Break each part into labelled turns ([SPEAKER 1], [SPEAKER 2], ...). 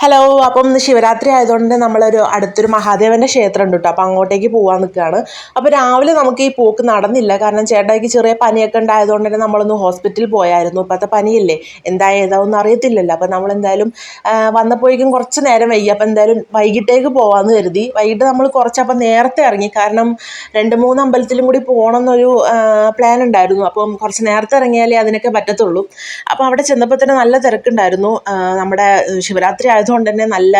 [SPEAKER 1] Hello, അപ്പം ഇന്ന് ശിവരാത്രി ആയതുകൊണ്ട് നമ്മളൊരു അടുത്തൊരു മഹാദേവൻ്റെ ക്ഷേത്രം ഉണ്ട് കേട്ടോ. അപ്പം അങ്ങോട്ടേക്ക് പോകാൻ നിൽക്കുകയാണ്. അപ്പോൾ രാവിലെ നമുക്ക് ഈ പോക്ക് നടന്നില്ല. കാരണം ചേട്ടായിക്ക് ചെറിയ പനിയൊക്കെ ഉണ്ടായതുകൊണ്ട് തന്നെ നമ്മളൊന്ന് ഹോസ്പിറ്റലിൽ പോയായിരുന്നു. ഇപ്പോഴത്തെ പനിയല്ലേ, ഏതാവൊന്നും അറിയത്തില്ലല്ലോ. അപ്പം നമ്മളെന്തായാലും വന്നപ്പോഴേക്കും കുറച്ച് നേരം വൈകി. അപ്പം എന്തായാലും വൈകിട്ടേക്ക് പോകാമെന്ന് കരുതി. വൈകിട്ട് നമ്മൾ കുറച്ചപ്പം നേരത്തെ ഇറങ്ങി. കാരണം 2-3 അമ്പലത്തിലും കൂടി പോകണം എന്നൊരു പ്ലാൻ ഉണ്ടായിരുന്നു. അപ്പം കുറച്ച് നേരത്തെ ഇറങ്ങിയാലേ അതിനൊക്കെ പറ്റത്തുള്ളൂ. അപ്പോൾ അവിടെ ചെന്നപ്പോൾ തന്നെ നല്ല തിരക്കുണ്ടായിരുന്നു. നമ്മുടെ ശിവരാത്രി ആയതുകൊണ്ട് തന്നെ നല്ല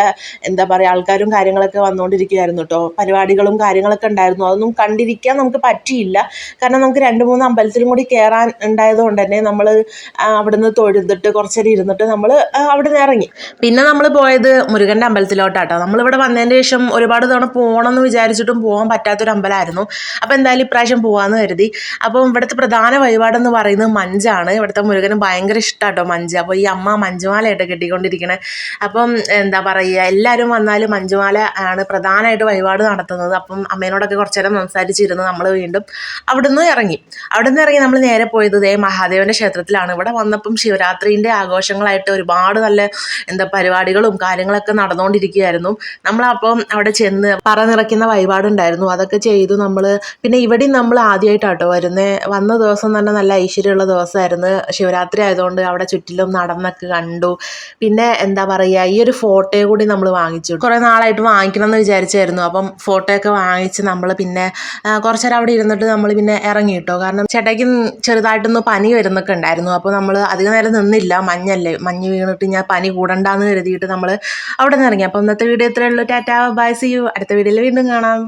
[SPEAKER 1] എന്താ പറയുക, ആൾക്കാരും കാര്യങ്ങളൊക്കെ വന്നുകൊണ്ടിരിക്കുകയായിരുന്നു കേട്ടോ. പരിപാടികളും കാര്യങ്ങളൊക്കെ ഉണ്ടായിരുന്നു. അതൊന്നും കണ്ടിരിക്കാൻ നമുക്ക് പറ്റിയില്ല. കാരണം നമുക്ക് 2-3 അമ്പലത്തിലും കൂടി കയറാൻ ഉണ്ടായതുകൊണ്ട് തന്നെ നമ്മൾ അവിടുന്ന് തൊഴുതിട്ട് കുറച്ച് നേരം ഇരുന്നിട്ട് നമ്മൾ അവിടെ നിന്ന് ഇറങ്ങി. പിന്നെ നമ്മൾ പോയത് മുരുകൻ്റെ അമ്പലത്തിലോട്ടാട്ടോ. നമ്മളിവിടെ വന്നതിന് ശേഷം ഒരുപാട് തവണ പോകണമെന്ന് വിചാരിച്ചിട്ടും പോകാൻ പറ്റാത്തൊരു അമ്പലമായിരുന്നു. അപ്പോൾ എന്തായാലും ഇപ്രാവശ്യം പോകാമെന്ന് കരുതി. അപ്പം ഇവിടുത്തെ പ്രധാന വഴിപാടെന്ന് പറയുന്നത് മഞ്ചാണ്. ഇവിടുത്തെ മുരുകന് ഭയങ്കര ഇഷ്ടമാട്ടോ മഞ്ച്. അപ്പോൾ ഈ അമ്മ മഞ്ചുമാലയായിട്ട് കെട്ടിക്കൊണ്ടിരിക്കണേ. അപ്പം എന്താ പറയുക, എല്ലാവരും വന്നാലും മഞ്ചുമാല ആണ് പ്രധാനമായിട്ട് വഴിപാട് നടത്തുന്നത്. അപ്പം അമ്മേനോടൊക്കെ കുറച്ച് നേരം സംസാരിച്ചിരുന്ന് നമ്മൾ വീണ്ടും അവിടെ നിന്ന് ഇറങ്ങി നമ്മൾ നേരെ പോയത് മഹാദേവൻ്റെ ക്ഷേത്രത്തിലാണ്. ഇവിടെ വന്നപ്പം ശിവരാത്രിൻ്റെ ആഘോഷങ്ങളായിട്ട് ഒരുപാട് നല്ല പരിപാടികളും കാര്യങ്ങളൊക്കെ നടന്നുകൊണ്ടിരിക്കുകയായിരുന്നു. നമ്മളപ്പം അവിടെ ചെന്ന് പറ നിറയ്ക്കുന്ന വഴിപാടുണ്ടായിരുന്നു, അതൊക്കെ ചെയ്തു നമ്മൾ. പിന്നെ ഇവിടെയും നമ്മൾ ആദ്യമായിട്ടാട്ടോ വന്ന ദിവസം തന്നെ നല്ല ഐശ്വര്യമുള്ള ദിവസമായിരുന്നു. ശിവരാത്രി ആയതുകൊണ്ട് അവിടെ ചുറ്റിലും നടന്നൊക്കെ കണ്ടു. പിന്നെ എന്താ പറയുക, ഈ ഒരു ഫോട്ടോ കൂടി നമ്മൾ വാങ്ങിച്ചു. കുറേ നാളായിട്ട് വാങ്ങിക്കണം എന്ന് വിചാരിച്ചായിരുന്നു. അപ്പം ഫോട്ടോ ഒക്കെ വാങ്ങിച്ച് നമ്മൾ പിന്നെ കുറച്ച് നേരം അവിടെ ഇരുന്നിട്ട് നമ്മൾ പിന്നെ ഇറങ്ങി കേട്ടോ. കാരണം ചേട്ടായിക്ക് ചെറുതായിട്ടൊന്ന് പനി വരുന്നൊക്കെ ഉണ്ടായിരുന്നു. അപ്പോൾ നമ്മൾ അധികം നേരം നിന്നില്ല. മഞ്ഞ് വീണിട്ട് ഞാൻ പനി കൂടണ്ടെന്ന് കരുതിയിട്ട് നമ്മൾ അവിടെ നിന്ന് ഇറങ്ങി. അപ്പോൾ ഇന്നത്തെ വീഡിയോ ഇത്രയേ ഉള്ളൂ. Tata, bye, see you. അടുത്ത വീഡിയോയിൽ വീണ്ടും കാണാം.